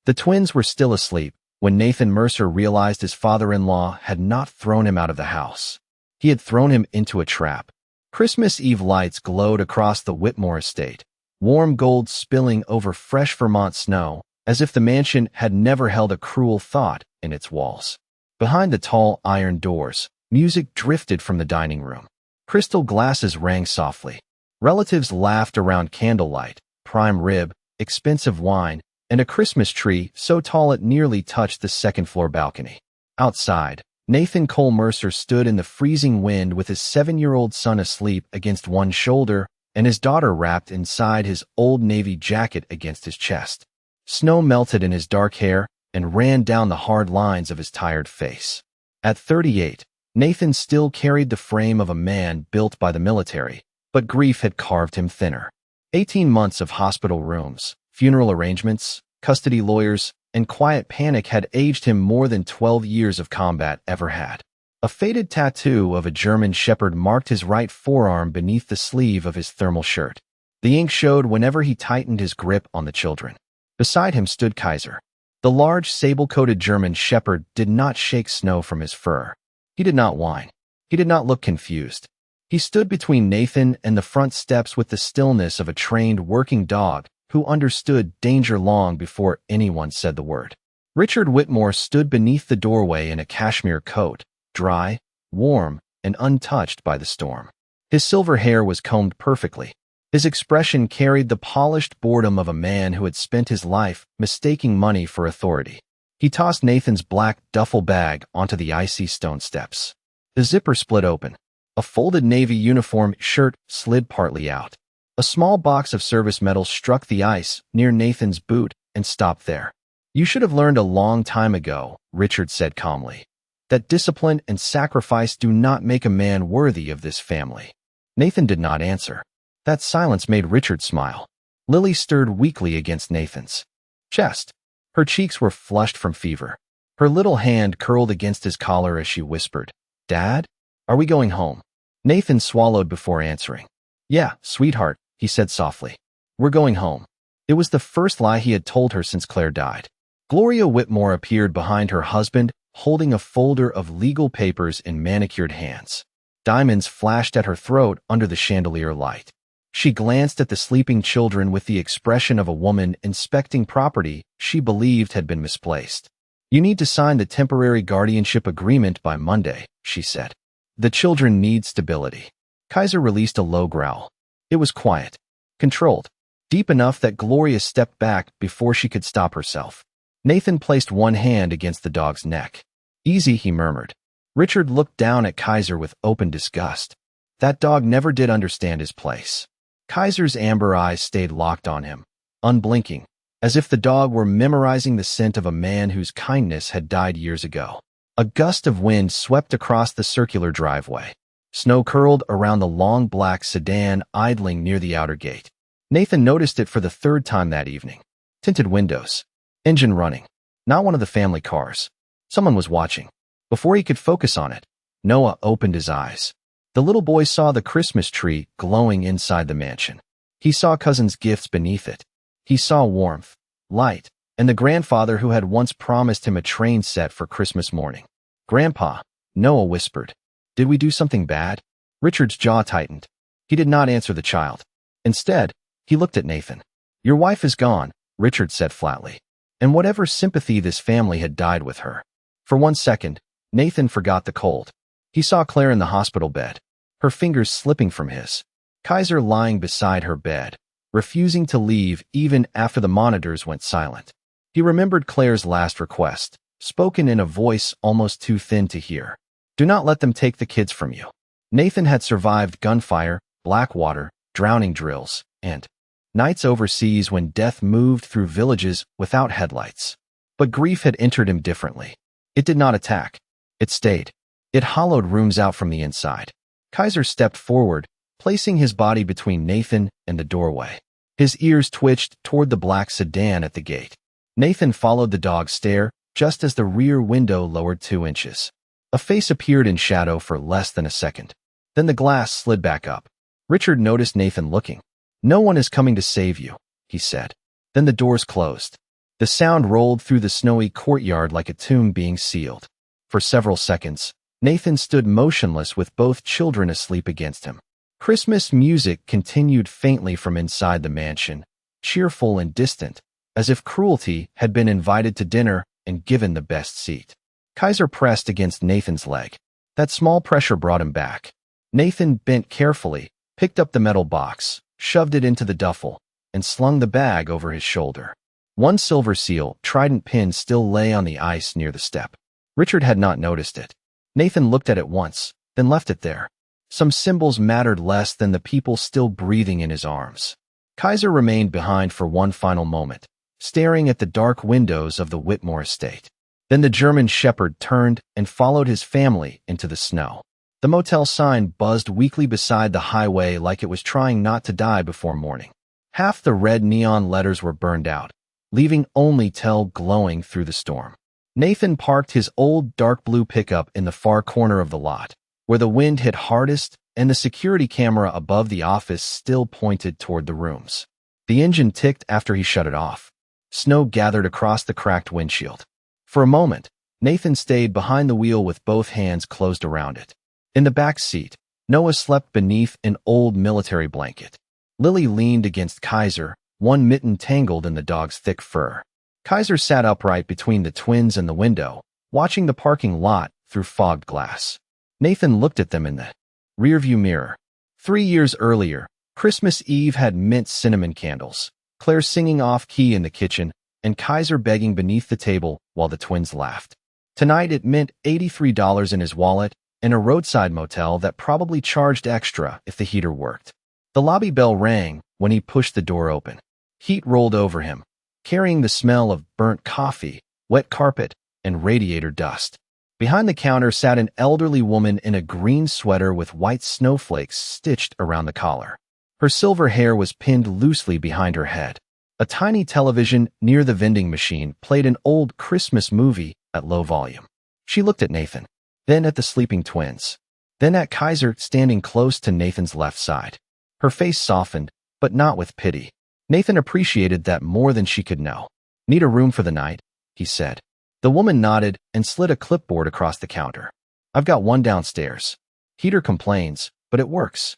The twins were still asleep when Nathan Mercer realized his father-in-law had not thrown him out of the house. He had thrown him into a trap. Christmas Eve lights glowed across the Whitmore estate, warm gold spilling over fresh Vermont snow, as if the mansion had never held a cruel thought in its walls. Behind the tall iron doors, music drifted from the dining room. Crystal glasses rang softly. Relatives laughed around candlelight, prime rib, expensive wine, and a Christmas tree so tall it nearly touched the second-floor balcony. Outside, Nathan Cole Mercer stood in the freezing wind with his 7-year-old son asleep against one shoulder and his daughter wrapped inside his old Navy jacket against his chest. Snow melted in his dark hair and ran down the hard lines of his tired face. At 38, Nathan still carried the frame of a man built by the military, but grief had carved him thinner. 18 months of hospital rooms, funeral arrangements, custody lawyers, and quiet panic had aged him more than 12 years of combat ever had. A faded tattoo of a German shepherd marked his right forearm beneath the sleeve of his thermal shirt. The ink showed whenever he tightened his grip on the children. Beside him stood Kaiser. The large, sable-coated German shepherd did not shake snow from his fur. He did not whine. He did not look confused. He stood between Nathan and the front steps with the stillness of a trained working dog who understood danger long before anyone said the word. Richard Whitmore stood beneath the doorway in a cashmere coat, dry, warm, and untouched by the storm. His silver hair was combed perfectly. His expression carried the polished boredom of a man who had spent his life mistaking money for authority. He tossed Nathan's black duffel bag onto the icy stone steps. The zipper split open. A folded Navy uniform shirt slid partly out. A small box of service medals struck the ice near Nathan's boot and stopped there. "You should have learned a long time ago," Richard said calmly, "that discipline and sacrifice do not make a man worthy of this family." Nathan did not answer. That silence made Richard smile. Lily stirred weakly against Nathan's chest. Her cheeks were flushed from fever. Her little hand curled against his collar as she whispered, "Dad, are we going home?" Nathan swallowed before answering. "Yeah, sweetheart," he said softly. "We're going home." It was the first lie he had told her since Claire died. Gloria Whitmore appeared behind her husband, holding a folder of legal papers in manicured hands. Diamonds flashed at her throat under the chandelier light. She glanced at the sleeping children with the expression of a woman inspecting property she believed had been misplaced. "You need to sign the temporary guardianship agreement by Monday," she said. "The children need stability." Kaiser released a low growl. It was quiet, controlled, deep enough that Gloria stepped back before she could stop herself. Nathan placed one hand against the dog's neck. "Easy," he murmured. Richard looked down at Kaiser with open disgust. That dog never did understand his place. Kaiser's amber eyes stayed locked on him, unblinking, as if the dog were memorizing the scent of a man whose kindness had died years ago. A gust of wind swept across the circular driveway. Snow curled around the long black sedan idling near the outer gate. Nathan noticed it for the third time that evening. Tinted windows. Engine running. Not one of the family cars. Someone was watching. Before he could focus on it, Noah opened his eyes. The little boy saw the Christmas tree glowing inside the mansion. He saw Cousin's gifts beneath it. He saw warmth, light, and the grandfather who had once promised him a train set for Christmas morning. "Grandpa," Noah whispered, "did we do something bad?" Richard's jaw tightened. He did not answer the child. Instead, he looked at Nathan. "Your wife is gone," Richard said flatly. And whatever sympathy this family had died with her. For 1 second, Nathan forgot the cold. He saw Claire in the hospital bed, her fingers slipping from his. Kaiser lying beside her bed, refusing to leave even after the monitors went silent. He remembered Claire's last request, spoken in a voice almost too thin to hear. "Do not let them take the kids from you." Nathan had survived gunfire, black water, drowning drills, and nights overseas when death moved through villages without headlights. But grief had entered him differently. It did not attack. It stayed. It hollowed rooms out from the inside. Kaiser stepped forward, placing his body between Nathan and the doorway. His ears twitched toward the black sedan at the gate. Nathan followed the dog's stare just as the rear window lowered 2 inches. A face appeared in shadow for less than a second. Then the glass slid back up. Richard noticed Nathan looking. "No one is coming to save you," he said. Then the doors closed. The sound rolled through the snowy courtyard like a tomb being sealed. For several seconds, Nathan stood motionless with both children asleep against him. Christmas music continued faintly from inside the mansion, cheerful and distant, as if cruelty had been invited to dinner and given the best seat. Kaiser pressed against Nathan's leg. That small pressure brought him back. Nathan bent carefully, picked up the metal box, shoved it into the duffel, and slung the bag over his shoulder. One silver seal, trident pin, still lay on the ice near the step. Richard had not noticed it. Nathan looked at it once, then left it there. Some symbols mattered less than the people still breathing in his arms. Kaiser remained behind for one final moment, staring at the dark windows of the Whitmore estate. Then the German shepherd turned and followed his family into the snow. The motel sign buzzed weakly beside the highway like it was trying not to die before morning. Half the red neon letters were burned out, leaving only Tell glowing through the storm. Nathan parked his old dark blue pickup in the far corner of the lot, where the wind hit hardest and the security camera above the office still pointed toward the rooms. The engine ticked after he shut it off. Snow gathered across the cracked windshield. For a moment, Nathan stayed behind the wheel with both hands closed around it. In the back seat, Noah slept beneath an old military blanket. Lily leaned against Kaiser, one mitten tangled in the dog's thick fur. Kaiser sat upright between the twins and the window, watching the parking lot through fogged glass. Nathan looked at them in the rearview mirror. 3 years earlier, Christmas Eve had mint cinnamon candles, Claire singing off-key in the kitchen, and Kaiser begging beneath the table while the twins laughed. Tonight it meant $83 in his wallet and a roadside motel that probably charged extra if the heater worked. The lobby bell rang when he pushed the door open. Heat rolled over him, carrying the smell of burnt coffee, wet carpet, and radiator dust. Behind the counter sat an elderly woman in a green sweater with white snowflakes stitched around the collar. Her silver hair was pinned loosely behind her head. A tiny television near the vending machine played an old Christmas movie at low volume. She looked at Nathan, then at the sleeping twins, then at Kaiser standing close to Nathan's left side. Her face softened, but not with pity. Nathan appreciated that more than she could know. "Need a room for the night?" he said. The woman nodded and slid a clipboard across the counter. "I've got one downstairs. Heater complains, but it works."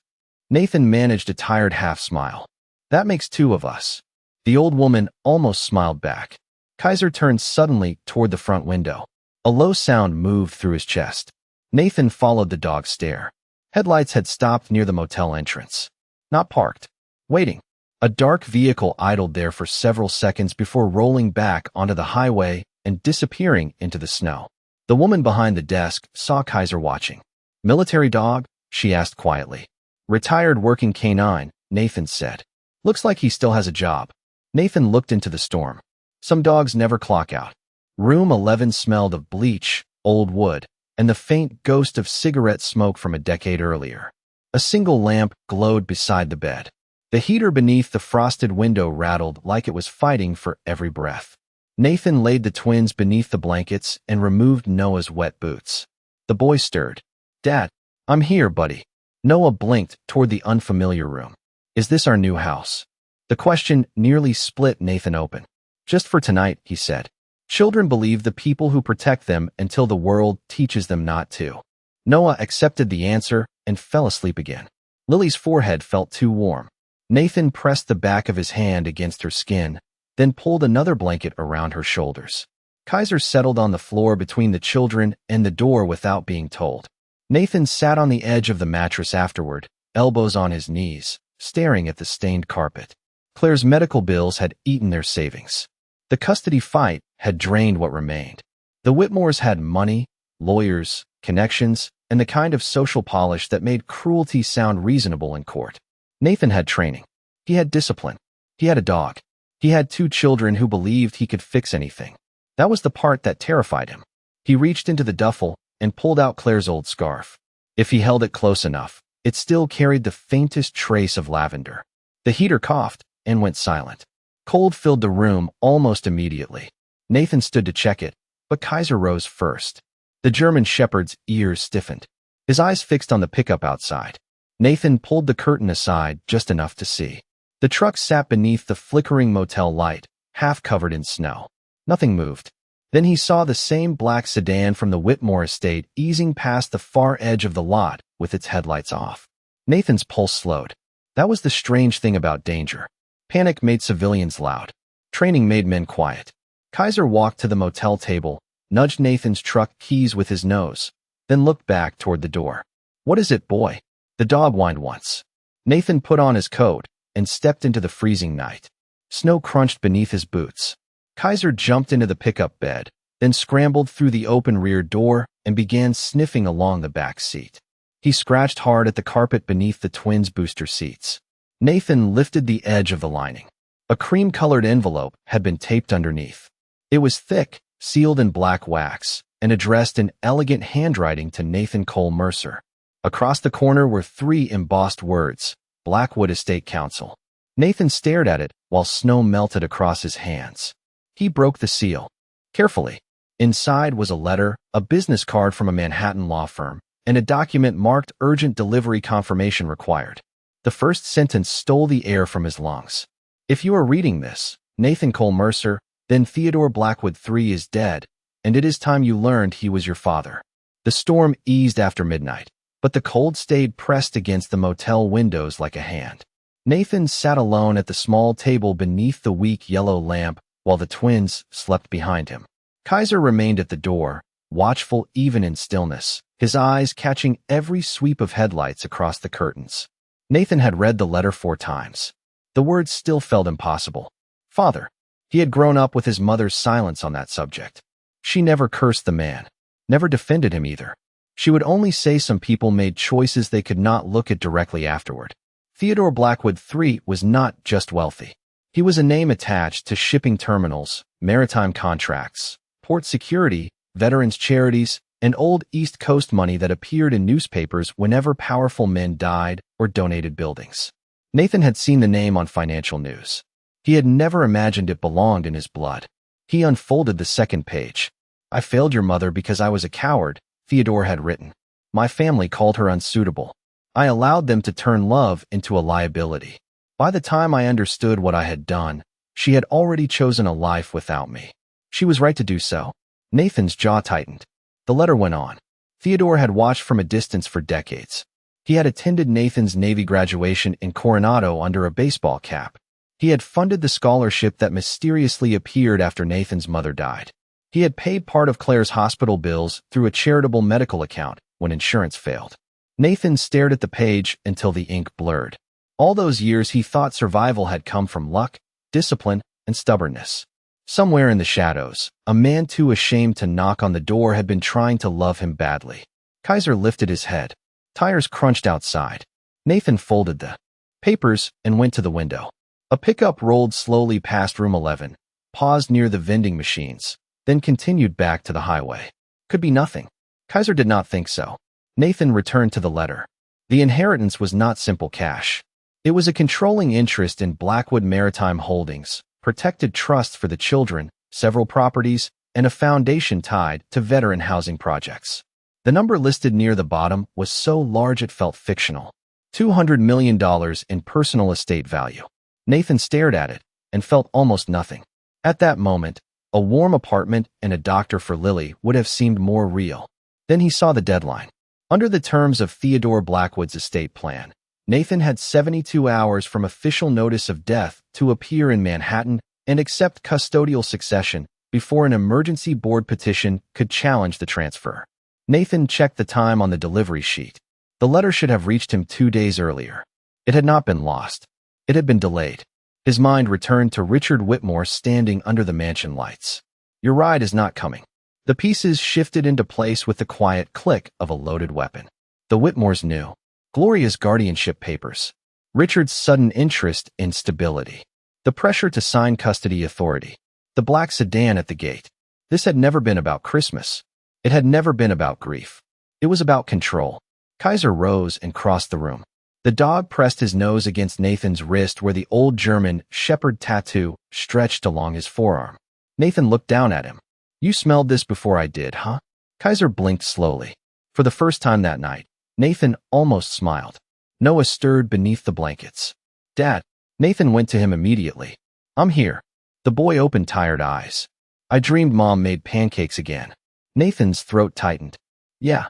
Nathan managed a tired half-smile. "That makes 2 of us." The old woman almost smiled back. Kaiser turned suddenly toward the front window. A low sound moved through his chest. Nathan followed the dog's stare. Headlights had stopped near the motel entrance. Not parked. Waiting. A dark vehicle idled there for several seconds before rolling back onto the highway and disappearing into the snow. The woman behind the desk saw Kaiser watching. "Military dog?" she asked quietly. "Retired working canine," Nathan said. "Looks like he still has a job." Nathan looked into the storm. Some dogs never clock out. Room 11 smelled of bleach, old wood, and the faint ghost of cigarette smoke from a decade earlier. A single lamp glowed beside the bed. The heater beneath the frosted window rattled like it was fighting for every breath. Nathan laid the twins beneath the blankets and removed Noah's wet boots. The boy stirred. "Dad, I'm here, buddy." Noah blinked toward the unfamiliar room. "Is this our new house?" The question nearly split Nathan open. "Just for tonight," he said. "Children believe the people who protect them until the world teaches them not to." Noah accepted the answer and fell asleep again. Lily's forehead felt too warm. Nathan pressed the back of his hand against her skin, then pulled another blanket around her shoulders. Kaiser settled on the floor between the children and the door without being told. Nathan sat on the edge of the mattress afterward, elbows on his knees, staring at the stained carpet. Claire's medical bills had eaten their savings. The custody fight had drained what remained. The Whitmores had money, lawyers, connections, and the kind of social polish that made cruelty sound reasonable in court. Nathan had training. He had discipline. He had a dog. He had 2 children who believed he could fix anything. That was the part that terrified him. He reached into the duffel and pulled out Claire's old scarf. If he held it close enough, it still carried the faintest trace of lavender. The heater coughed and went silent. Cold filled the room almost immediately. Nathan stood to check it, but Kaiser rose first. The German shepherd's ears stiffened. His eyes fixed on the pickup outside. Nathan pulled the curtain aside just enough to see. The truck sat beneath the flickering motel light, half covered in snow. Nothing moved. Then he saw the same black sedan from the Whitmore estate easing past the far edge of the lot with its headlights off. Nathan's pulse slowed. That was the strange thing about danger. Panic made civilians loud. Training made men quiet. Kaiser walked to the motel table, nudged Nathan's truck keys with his nose, then looked back toward the door. "What is it, boy?" The dog whined once. Nathan put on his coat and stepped into the freezing night. Snow crunched beneath his boots. Kaiser jumped into the pickup bed, then scrambled through the open rear door and began sniffing along the back seat. He scratched hard at the carpet beneath the twins' booster seats. Nathan lifted the edge of the lining. A cream-colored envelope had been taped underneath. It was thick, sealed in black wax, and addressed in elegant handwriting to Nathan Cole Mercer. Across the corner were 3 embossed words, Blackwood Estate Council. Nathan stared at it while snow melted across his hands. He broke the seal. Carefully. Inside was a letter, a business card from a Manhattan law firm, and a document marked urgent delivery confirmation required. The first sentence stole the air from his lungs. "If you are reading this, Nathan Cole Mercer, then Theodore Blackwood III is dead, and it is time you learned he was your father." The storm eased after midnight, but the cold stayed pressed against the motel windows like a hand. Nathan sat alone at the small table beneath the weak yellow lamp while the twins slept behind him. Kaiser remained at the door, watchful even in stillness, his eyes catching every sweep of headlights across the curtains. Nathan had read the letter 4 times. The words still felt impossible. Father. He had grown up with his mother's silence on that subject. She never cursed the man, never defended him either. She would only say some people made choices they could not look at directly afterward. Theodore Blackwood III was not just wealthy. He was a name attached to shipping terminals, maritime contracts, port security, veterans' charities, and old East Coast money that appeared in newspapers whenever powerful men died or donated buildings. Nathan had seen the name on financial news. He had never imagined it belonged in his blood. He unfolded the second page. "I failed your mother because I was a coward," Theodore had written. "My family called her unsuitable. I allowed them to turn love into a liability. By the time I understood what I had done, she had already chosen a life without me. She was right to do so." Nathan's jaw tightened. The letter went on. Theodore had watched from a distance for decades. He had attended Nathan's Navy graduation in Coronado under a baseball cap. He had funded the scholarship that mysteriously appeared after Nathan's mother died. He had paid part of Claire's hospital bills through a charitable medical account when insurance failed. Nathan stared at the page until the ink blurred. All those years he thought survival had come from luck, discipline, and stubbornness. Somewhere in the shadows, a man too ashamed to knock on the door had been trying to love him badly. Kaiser lifted his head. Tires crunched outside. Nathan folded the papers and went to the window. A pickup rolled slowly past room 11, paused near the vending machines, then continued back to the highway. Could be nothing. Kaiser did not think so. Nathan returned to the letter. The inheritance was not simple cash. It was a controlling interest in Blackwood Maritime Holdings, protected trusts for the children, several properties, and a foundation tied to veteran housing projects. The number listed near the bottom was so large it felt fictional. $200 million in personal estate value. Nathan stared at it and felt almost nothing. At that moment, a warm apartment and a doctor for Lily would have seemed more real. Then he saw the deadline. Under the terms of Theodore Blackwood's estate plan, Nathan had 72 hours from official notice of death to appear in Manhattan and accept custodial succession before an emergency board petition could challenge the transfer. Nathan checked the time on the delivery sheet. The letter should have reached him 2 days earlier. It had not been lost. It had been delayed. His mind returned to Richard Whitmore standing under the mansion lights. "Your ride is not coming." The pieces shifted into place with the quiet click of a loaded weapon. The Whitmores knew. Gloria's guardianship papers. Richard's sudden interest in stability. The pressure to sign custody authority. The black sedan at the gate. This had never been about Christmas. It had never been about grief. It was about control. Kaiser rose and crossed the room. The dog pressed his nose against Nathan's wrist where the old German shepherd tattoo stretched along his forearm. Nathan looked down at him. "You smelled this before I did, huh?" Kaiser blinked slowly. For the first time that night, Nathan almost smiled. Noah stirred beneath the blankets. "Dad." Nathan went to him immediately. "I'm here." The boy opened tired eyes. I dreamed Mom made pancakes again. Nathan's throat tightened. Yeah.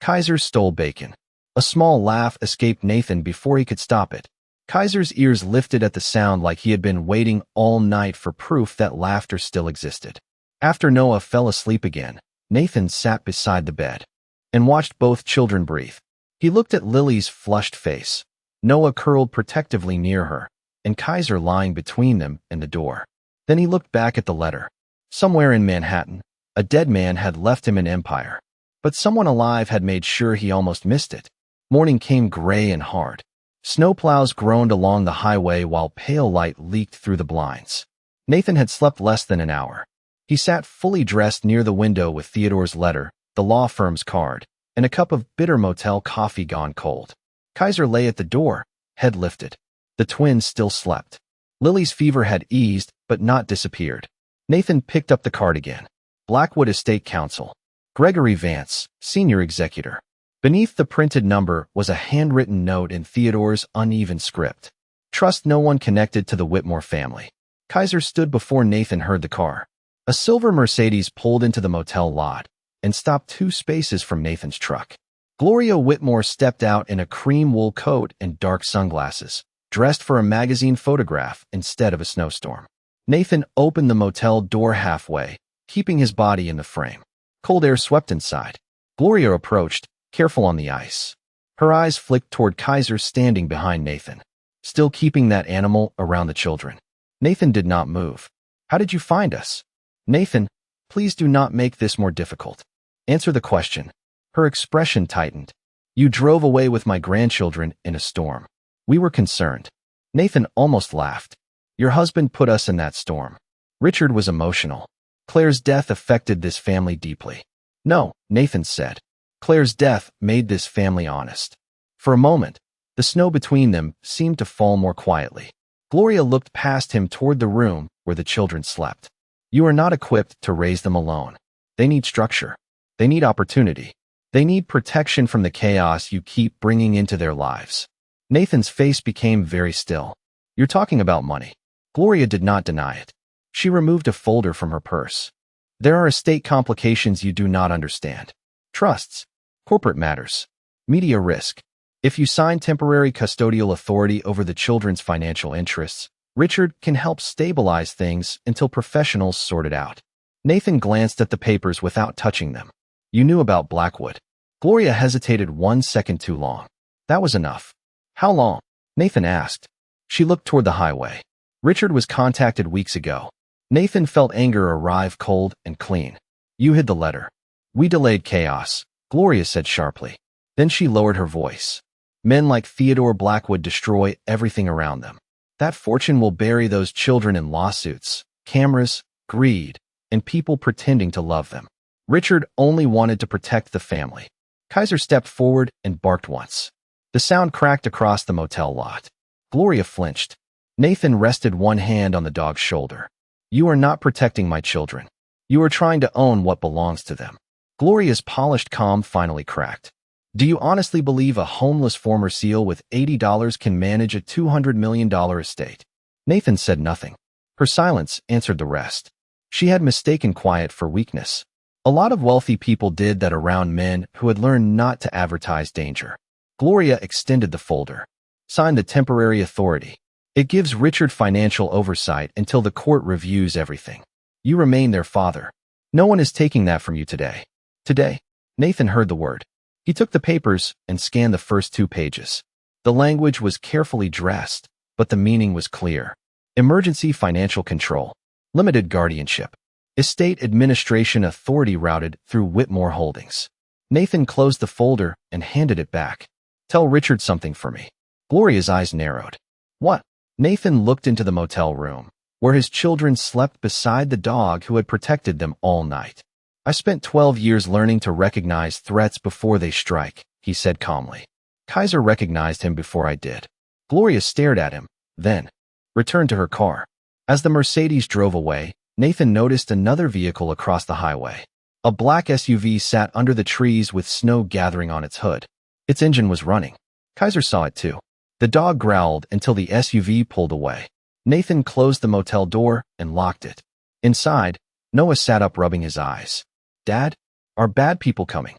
Kaiser stole bacon. A small laugh escaped Nathan before he could stop it. Kaiser's ears lifted at the sound like he had been waiting all night for proof that laughter still existed. After Noah fell asleep again, Nathan sat beside the bed and watched both children breathe. He looked at Lily's flushed face, Noah curled protectively near her, and Kaiser lying between them and the door. Then he looked back at the letter. Somewhere in Manhattan, a dead man had left him an empire, but someone alive had made sure he almost missed it. Morning came gray and hard. Snowplows groaned along the highway while pale light leaked through the blinds. Nathan had slept less than an hour. He sat fully dressed near the window with Theodore's letter, the law firm's card, and a cup of bitter motel coffee gone cold. Kaiser lay at the door, head lifted. The twins still slept. Lily's fever had eased, but not disappeared. Nathan picked up the card again. Blackwood Estate Council. Gregory Vance, Senior Executor. Beneath the printed number was a handwritten note in Theodore's uneven script. Trust no one connected to the Whitmore family. Kaiser stood before Nathan heard the car. A silver Mercedes pulled into the motel lot and stopped 2 spaces from Nathan's truck. Gloria Whitmore stepped out in a cream wool coat and dark sunglasses, dressed for a magazine photograph instead of a snowstorm. Nathan opened the motel door halfway, keeping his body in the frame. Cold air swept inside. Gloria approached, careful on the ice. Her eyes flicked toward Kaiser standing behind Nathan, still keeping that animal around the children. Nathan did not move. How did you find us? Nathan, please do not make this more difficult. Answer the question. Her expression tightened. You drove away with my grandchildren in a storm. We were concerned. Nathan almost laughed. Your husband put us in that storm. Richard was emotional. Claire's death affected this family deeply. No, Nathan said. Claire's death made this family honest. For a moment, the snow between them seemed to fall more quietly. Gloria looked past him toward the room where the children slept. You are not equipped to raise them alone. They need structure. They need opportunity. They need protection from the chaos you keep bringing into their lives. Nathan's face became very still. You're talking about money. Gloria did not deny it. She removed a folder from her purse. There are estate complications you do not understand. Trusts. Corporate matters. Media risk. If you sign temporary custodial authority over the children's financial interests, Richard can help stabilize things until professionals sort it out. Nathan glanced at the papers without touching them. You knew about Blackwood. Gloria hesitated 1 second too long. That was enough. How long? Nathan asked. She looked toward the highway. Richard was contacted weeks ago. Nathan felt anger arrive cold and clean. You hid the letter. We delayed chaos, Gloria said sharply. Then she lowered her voice. Men like Theodore Blackwood destroy everything around them. That fortune will bury those children in lawsuits, cameras, greed, and people pretending to love them. Richard only wanted to protect the family. Kaiser stepped forward and barked once. The sound cracked across the motel lot. Gloria flinched. Nathan rested one hand on the dog's shoulder. You are not protecting my children. You are trying to own what belongs to them. Gloria's polished calm finally cracked. Do you honestly believe a homeless former SEAL with $80 can manage a $200 million estate? Nathan said nothing. Her silence answered the rest. She had mistaken quiet for weakness. A lot of wealthy people did that around men who had learned not to advertise danger. Gloria extended the folder. Sign the temporary authority. It gives Richard financial oversight until the court reviews everything. You remain their father. No one is taking that from you today. Today, Nathan heard the word. He took the papers and scanned the first 2 pages. The language was carefully dressed, but the meaning was clear. Emergency financial control. Limited guardianship. Estate administration authority routed through Whitmore Holdings. Nathan closed the folder and handed it back. Tell Richard something for me. Gloria's eyes narrowed. What? Nathan looked into the motel room, where his children slept beside the dog who had protected them all night. I spent 12 years learning to recognize threats before they strike, he said calmly. Kaiser recognized him before I did. Gloria stared at him, then returned to her car. As the Mercedes drove away, Nathan noticed another vehicle across the highway. A black SUV sat under the trees with snow gathering on its hood. Its engine was running. Kaiser saw it too. The dog growled until the SUV pulled away. Nathan closed the motel door and locked it. Inside, Noah sat up, rubbing his eyes. Dad, are bad people coming?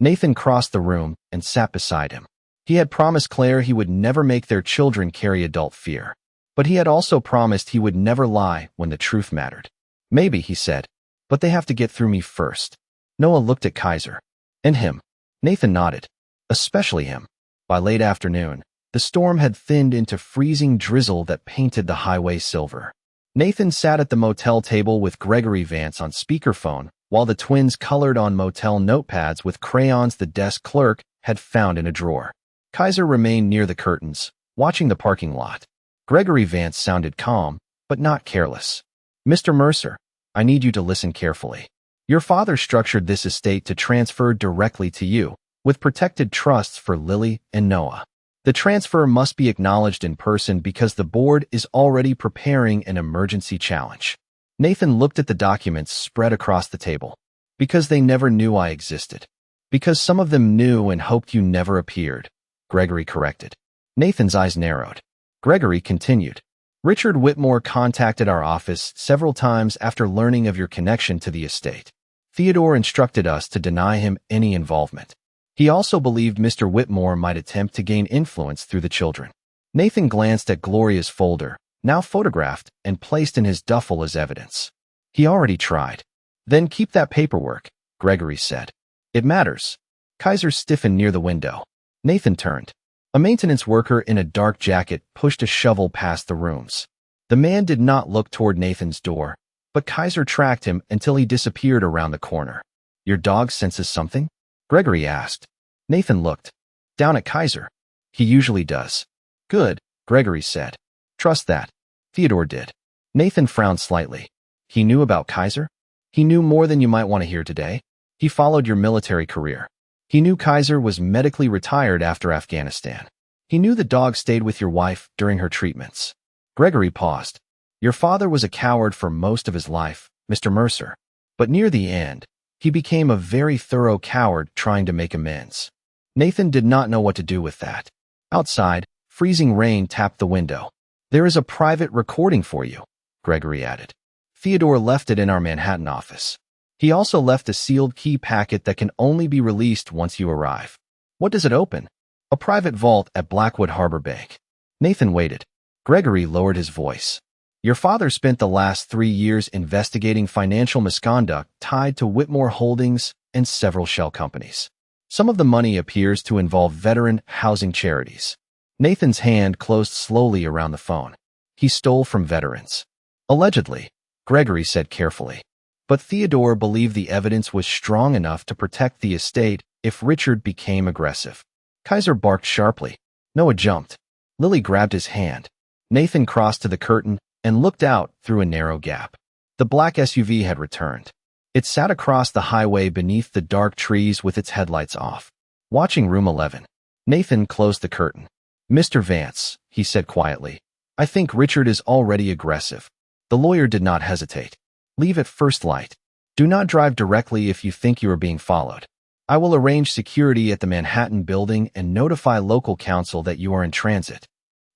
Nathan crossed the room and sat beside him. He had promised Claire he would never make their children carry adult fear. But he had also promised he would never lie when the truth mattered. Maybe, he said, but they have to get through me first. Noah looked at Kaiser. And him. Nathan nodded. Especially him. By late afternoon, the storm had thinned into freezing drizzle that painted the highway silver. Nathan sat at the motel table with Gregory Vance on speakerphone, while the twins colored on motel notepads with crayons the desk clerk had found in a drawer. Kaiser remained near the curtains, watching the parking lot. Gregory Vance sounded calm, but not careless. Mr. Mercer, I need you to listen carefully. Your father structured this estate to transfer directly to you, with protected trusts for Lily and Noah. The transfer must be acknowledged in person because the board is already preparing an emergency challenge. Nathan looked at the documents spread across the table. Because they never knew I existed. Because some of them knew and hoped you never appeared, Gregory corrected. Nathan's eyes narrowed. Gregory continued. Richard Whitmore contacted our office several times after learning of your connection to the estate. Theodore instructed us to deny him any involvement. He also believed Mr. Whitmore might attempt to gain influence through the children. Nathan glanced at Gloria's folder, now photographed and placed in his duffel as evidence. He already tried. Then keep that paperwork, Gregory said. It matters. Kaiser stiffened near the window. Nathan turned. A maintenance worker in a dark jacket pushed a shovel past the rooms. The man did not look toward Nathan's door, but Kaiser tracked him until he disappeared around the corner. Your dog senses something? Gregory asked. Nathan looked. Down at Kaiser. He usually does. Good, Gregory said. Trust that. Theodore did. Nathan frowned slightly. He knew about Kaiser? He knew more than you might want to hear today. He followed your military career. He knew Kaiser was medically retired after Afghanistan. He knew the dog stayed with your wife during her treatments. Gregory paused. Your father was a coward for most of his life, Mr. Mercer. But near the end, he became a very thorough coward trying to make amends. Nathan did not know what to do with that. Outside, freezing rain tapped the window. There is a private recording for you, Gregory added. Theodore left it in our Manhattan office. He also left a sealed key packet that can only be released once you arrive. What does it open? A private vault at Blackwood Harbor Bank. Nathan waited. Gregory lowered his voice. Your father spent the last 3 years investigating financial misconduct tied to Whitmore Holdings and several shell companies. Some of the money appears to involve veteran housing charities. Nathan's hand closed slowly around the phone. He stole from veterans. Allegedly, Gregory said carefully. But Theodore believed the evidence was strong enough to protect the estate if Richard became aggressive. Kaiser barked sharply. Noah jumped. Lily grabbed his hand. Nathan crossed to the curtain and looked out through a narrow gap. The black SUV had returned. It sat across the highway beneath the dark trees with its headlights off. Watching room 11. Nathan closed the curtain. Mr. Vance, he said quietly, I think Richard is already aggressive. The lawyer did not hesitate. Leave at first light. Do not drive directly if you think you are being followed. I will arrange security at the Manhattan building and notify local council that you are in transit.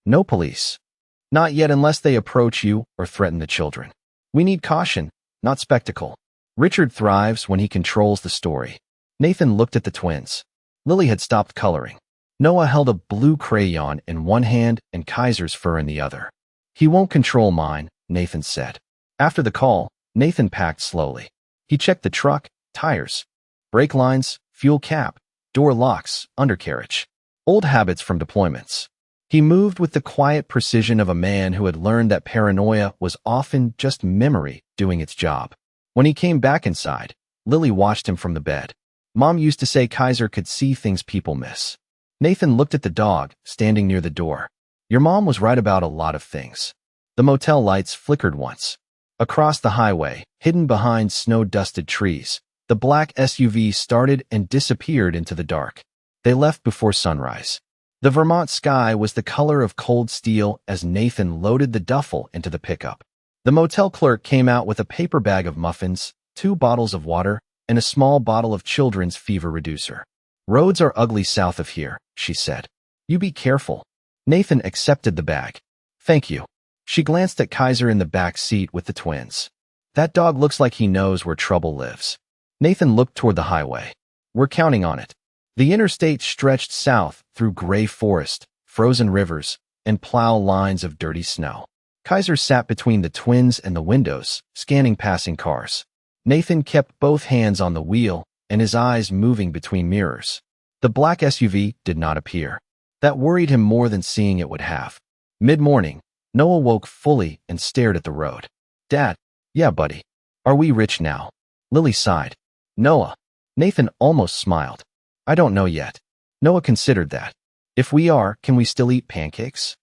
No police. Not yet unless they approach you or threaten the children. We need caution, not spectacle. Richard thrives when he controls the story. Nathan looked at the twins. Lily had stopped coloring. Noah held a blue crayon in one hand and Kaiser's fur in the other. He won't control mine, Nathan said. After the call, Nathan packed slowly. He checked the truck, tires, brake lines, fuel cap, door locks, undercarriage. Old habits from deployments. He moved with the quiet precision of a man who had learned that paranoia was often just memory doing its job. When he came back inside, Lily watched him from the bed. Mom used to say Kaiser could see things people miss. Nathan looked at the dog, standing near the door. Your mom was right about a lot of things. The motel lights flickered once. Across the highway, hidden behind snow-dusted trees, the black SUV started and disappeared into the dark. They left before sunrise. The Vermont sky was the color of cold steel as Nathan loaded the duffel into the pickup. The motel clerk came out with a paper bag of muffins, 2 bottles of water, and a small bottle of children's fever reducer. Roads are ugly south of here, she said. You be careful. Nathan accepted the bag. Thank you. She glanced at Kaiser in the back seat with the twins. That dog looks like he knows where trouble lives. Nathan looked toward the highway. We're counting on it. The interstate stretched south through gray forest, frozen rivers, and plow lines of dirty snow. Kaiser sat between the twins and the windows, scanning passing cars. Nathan kept both hands on the wheel and his eyes moving between mirrors. The black SUV did not appear. That worried him more than seeing it would have. Mid-morning, Noah woke fully and stared at the road. Dad, yeah, buddy. Are we rich now? Lily sighed. Noah. Nathan almost smiled. I don't know yet. Noah considered that. If we are, can we still eat pancakes?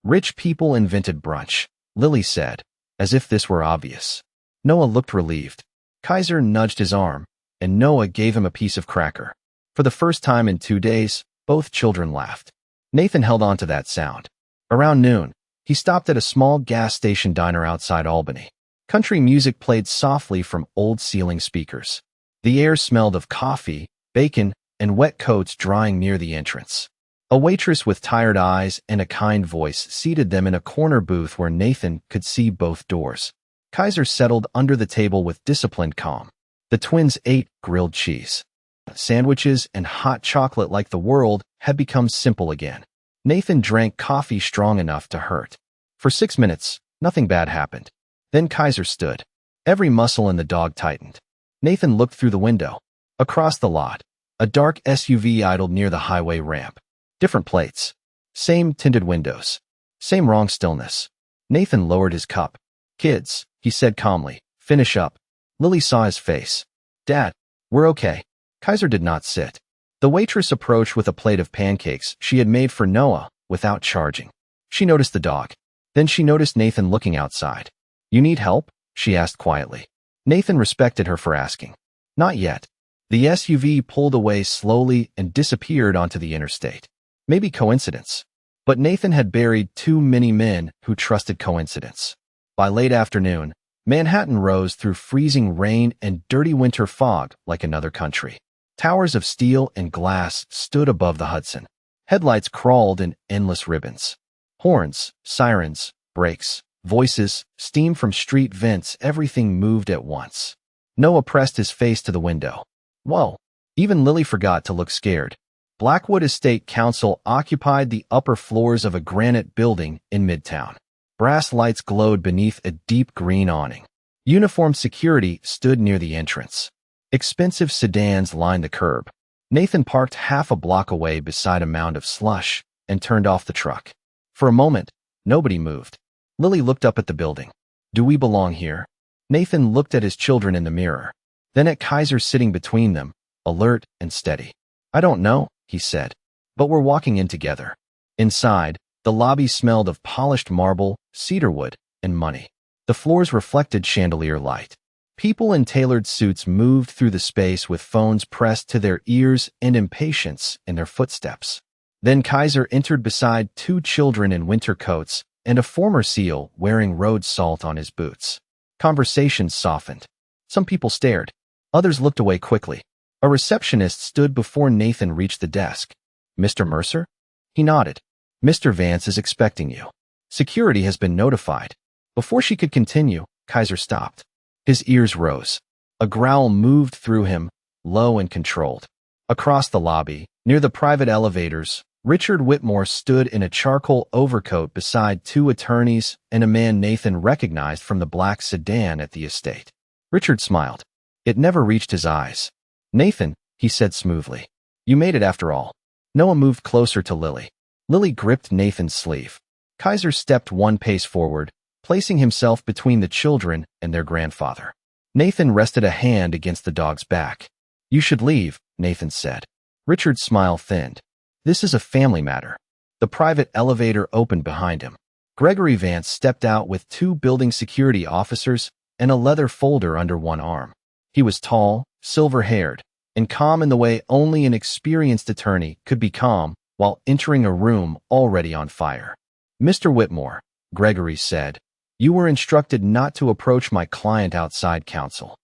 Rich people invented brunch, Lily said, as if this were obvious. Noah looked relieved. Kaiser nudged his arm, and Noah gave him a piece of cracker. For the first time in 2 days, both children laughed. Nathan held on to that sound. Around noon, he stopped at a small gas station diner outside Albany. Country music played softly from old ceiling speakers. The air smelled of coffee, bacon, and wet coats drying near the entrance. A waitress with tired eyes and a kind voice seated them in a corner booth where Nathan could see both doors. Kaiser settled under the table with disciplined calm. The twins ate grilled cheese. Sandwiches and hot chocolate like the world had become simple again. Nathan drank coffee strong enough to hurt. For 6 minutes, nothing bad happened. Then Kaiser stood. Every muscle in the dog tightened. Nathan looked through the window. Across the lot, a dark SUV idled near the highway ramp. Different plates. Same tinted windows. Same wrong stillness. Nathan lowered his cup. Kids, he said calmly, finish up. Lily saw his face. Dad, we're okay. Kaiser did not sit. The waitress approached with a plate of pancakes she had made for Noah without charging. She noticed the dog. Then she noticed Nathan looking outside. You need help? She asked quietly. Nathan respected her for asking. Not yet. The SUV pulled away slowly and disappeared onto the interstate. Maybe coincidence. But Nathan had buried too many men who trusted coincidence. By late afternoon, Manhattan rose through freezing rain and dirty winter fog like another country. Towers of steel and glass stood above the Hudson. Headlights crawled in endless ribbons. Horns, sirens, brakes, voices, steam from street vents, everything moved at once. Noah pressed his face to the window. Whoa! Even Lily forgot to look scared. Blackwood Estate Council occupied the upper floors of a granite building in Midtown. Brass lights glowed beneath a deep green awning. Uniformed security stood near the entrance. Expensive sedans lined the curb. Nathan parked half a block away beside a mound of slush and turned off the truck. For a moment, nobody moved. Lily looked up at the building. Do we belong here? Nathan looked at his children in the mirror, then at Kaiser sitting between them, alert and steady. I don't know, he said, but we're walking in together. Inside, the lobby smelled of polished marble, cedarwood, and money. The floors reflected chandelier light. People in tailored suits moved through the space with phones pressed to their ears and impatience in their footsteps. Then Kaiser entered beside 2 children in winter coats and a former SEAL wearing road salt on his boots. Conversations softened. Some people stared. Others looked away quickly. A receptionist stood before Nathan reached the desk. Mr. Mercer? He nodded. Mr. Vance is expecting you. Security has been notified. Before she could continue, Kaiser stopped. His ears rose. A growl moved through him, low and controlled. Across the lobby, near the private elevators, Richard Whitmore stood in a charcoal overcoat beside 2 attorneys and a man Nathan recognized from the black sedan at the estate. Richard smiled. It never reached his eyes. Nathan, he said smoothly. You made it after all. Noah moved closer to Lily. Lily gripped Nathan's sleeve. Kaiser stepped 1 pace forward, placing himself between the children and their grandfather. Nathan rested a hand against the dog's back. You should leave, Nathan said. Richard's smile thinned. This is a family matter. The private elevator opened behind him. Gregory Vance stepped out with 2 building security officers and a leather folder under one arm. He was tall, silver-haired, and calm in the way only an experienced attorney could be calm while entering a room already on fire. Mr. Whitmore, Gregory said, you were instructed not to approach my client outside counsel.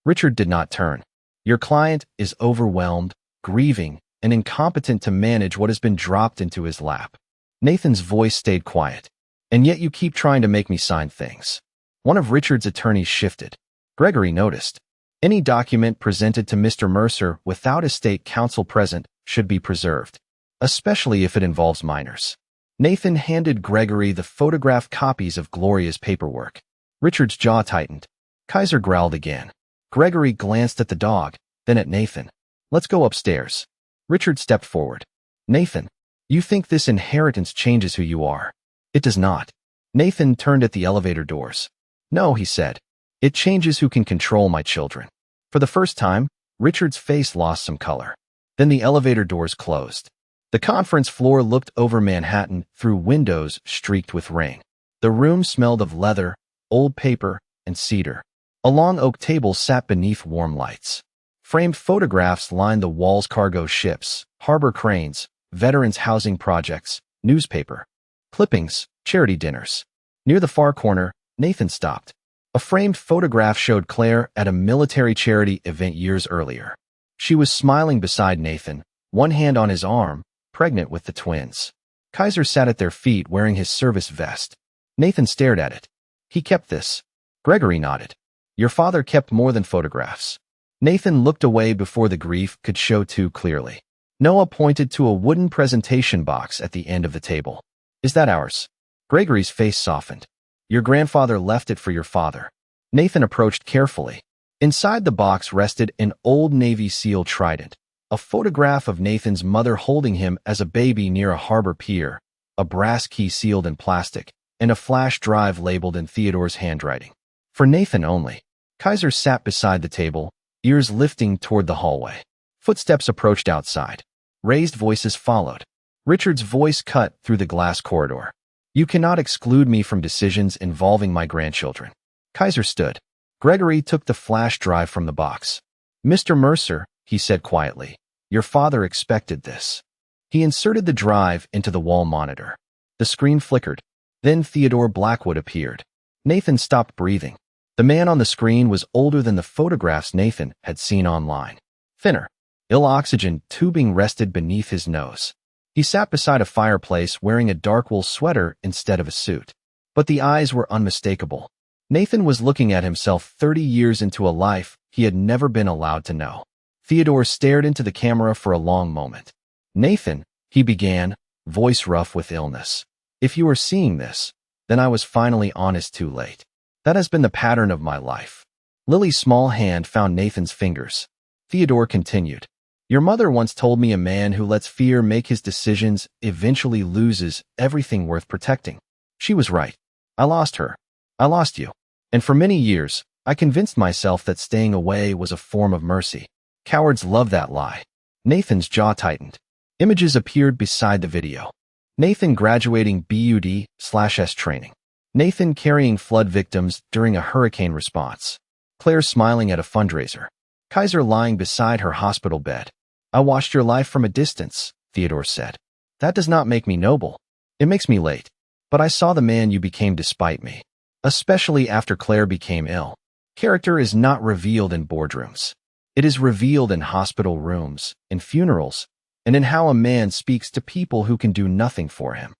Richard did not turn. Your client is overwhelmed, grieving, and incompetent to manage what has been dropped into his lap. Nathan's voice stayed quiet. And yet you keep trying to make me sign things. One of Richard's attorneys shifted. Gregory noticed. Any document presented to Mr. Mercer without estate counsel present should be preserved, especially if it involves minors. Nathan handed Gregory the photographed copies of Gloria's paperwork. Richard's jaw tightened. Kaiser growled again. Gregory glanced at the dog, then at Nathan. Let's go upstairs. Richard stepped forward. Nathan, you think this inheritance changes who you are? It does not. Nathan turned at the elevator doors. No, he said. It changes who can control my children. For the first time, Richard's face lost some color. Then the elevator doors closed. The conference floor looked over Manhattan through windows streaked with rain. The room smelled of leather, old paper, and cedar. A long oak table sat beneath warm lights. Framed photographs lined the walls. Cargo ships, harbor cranes, veterans' housing projects, newspaper clippings, charity dinners. Near the far corner, Nathan stopped. A framed photograph showed Claire at a military charity event years earlier. She was smiling beside Nathan, one hand on his arm, pregnant with the twins. Kaiser sat at their feet wearing his service vest. Nathan stared at it. He kept this. Gregory nodded. Your father kept more than photographs. Nathan looked away before the grief could show too clearly. Noah pointed to a wooden presentation box at the end of the table. Is that ours? Gregory's face softened. Your grandfather left it for your father. Nathan approached carefully. Inside the box rested an old Navy SEAL trident, a photograph of Nathan's mother holding him as a baby near a harbor pier, a brass key sealed in plastic, and a flash drive labeled in Theodore's handwriting. For Nathan only. Kaiser sat beside the table, ears lifting toward the hallway. Footsteps approached outside. Raised voices followed. Richard's voice cut through the glass corridor. You cannot exclude me from decisions involving my grandchildren. Kaiser stood. Gregory took the flash drive from the box. Mr. Mercer, he said quietly, your father expected this. He inserted the drive into the wall monitor. The screen flickered. Then Theodore Blackwood appeared. Nathan stopped breathing. The man on the screen was older than the photographs Nathan had seen online. Thinner. Ill oxygen tubing rested beneath his nose. He sat beside a fireplace wearing a dark wool sweater instead of a suit. But the eyes were unmistakable. Nathan was looking at himself 30 years into a life he had never been allowed to know. Theodore stared into the camera for a long moment. Nathan, he began, voice rough with illness. If you are seeing this, then I was finally honest too late. That has been the pattern of my life. Lily's small hand found Nathan's fingers. Theodore continued. Your mother once told me a man who lets fear make his decisions eventually loses everything worth protecting. She was right. I lost her. I lost you. And for many years, I convinced myself that staying away was a form of mercy. Cowards love that lie. Nathan's jaw tightened. Images appeared beside the video. Nathan graduating BUD/S training. Nathan carrying flood victims during a hurricane response. Claire smiling at a fundraiser. Kaiser lying beside her hospital bed. I watched your life from a distance, Theodore said. That does not make me noble. It makes me late. But I saw the man you became despite me. Especially after Claire became ill. Character is not revealed in boardrooms. It is revealed in hospital rooms, in funerals, and in how a man speaks to people who can do nothing for him.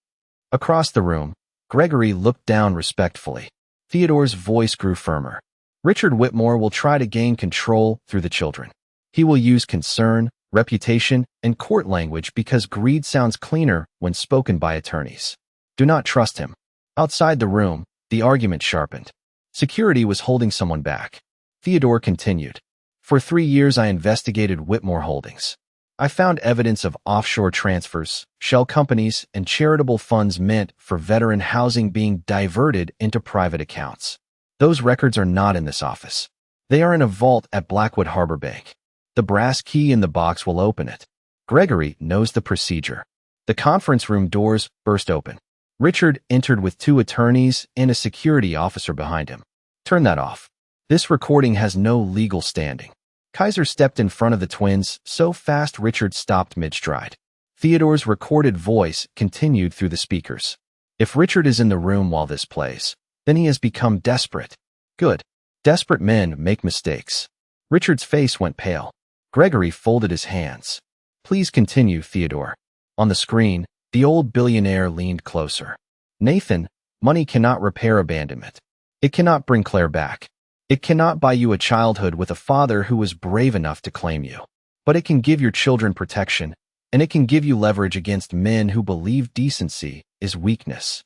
Across the room, Gregory looked down respectfully. Theodore's voice grew firmer. Richard Whitmore will try to gain control through the children. He will use concern, reputation, and court language because greed sounds cleaner when spoken by attorneys. Do not trust him. Outside the room, the argument sharpened. Security was holding someone back. Theodore continued. For 3 years I investigated Whitmore Holdings. I found evidence of offshore transfers, shell companies, and charitable funds meant for veteran housing being diverted into private accounts. Those records are not in this office. They are in a vault at Blackwood Harbor Bank. The brass key in the box will open it. Gregory knows the procedure. The conference room doors burst open. Richard entered with 2 attorneys and a security officer behind him. Turn that off. This recording has no legal standing. Kaiser stepped in front of the twins so fast Richard stopped mid-stride. Theodore's recorded voice continued through the speakers. If Richard is in the room while this plays, then he has become desperate. Good. Desperate men make mistakes. Richard's face went pale. Gregory folded his hands. Please continue, Theodore. On the screen, the old billionaire leaned closer. Nathan, money cannot repair abandonment. It cannot bring Claire back. It cannot buy you a childhood with a father who was brave enough to claim you. But it can give your children protection, and it can give you leverage against men who believe decency is weakness.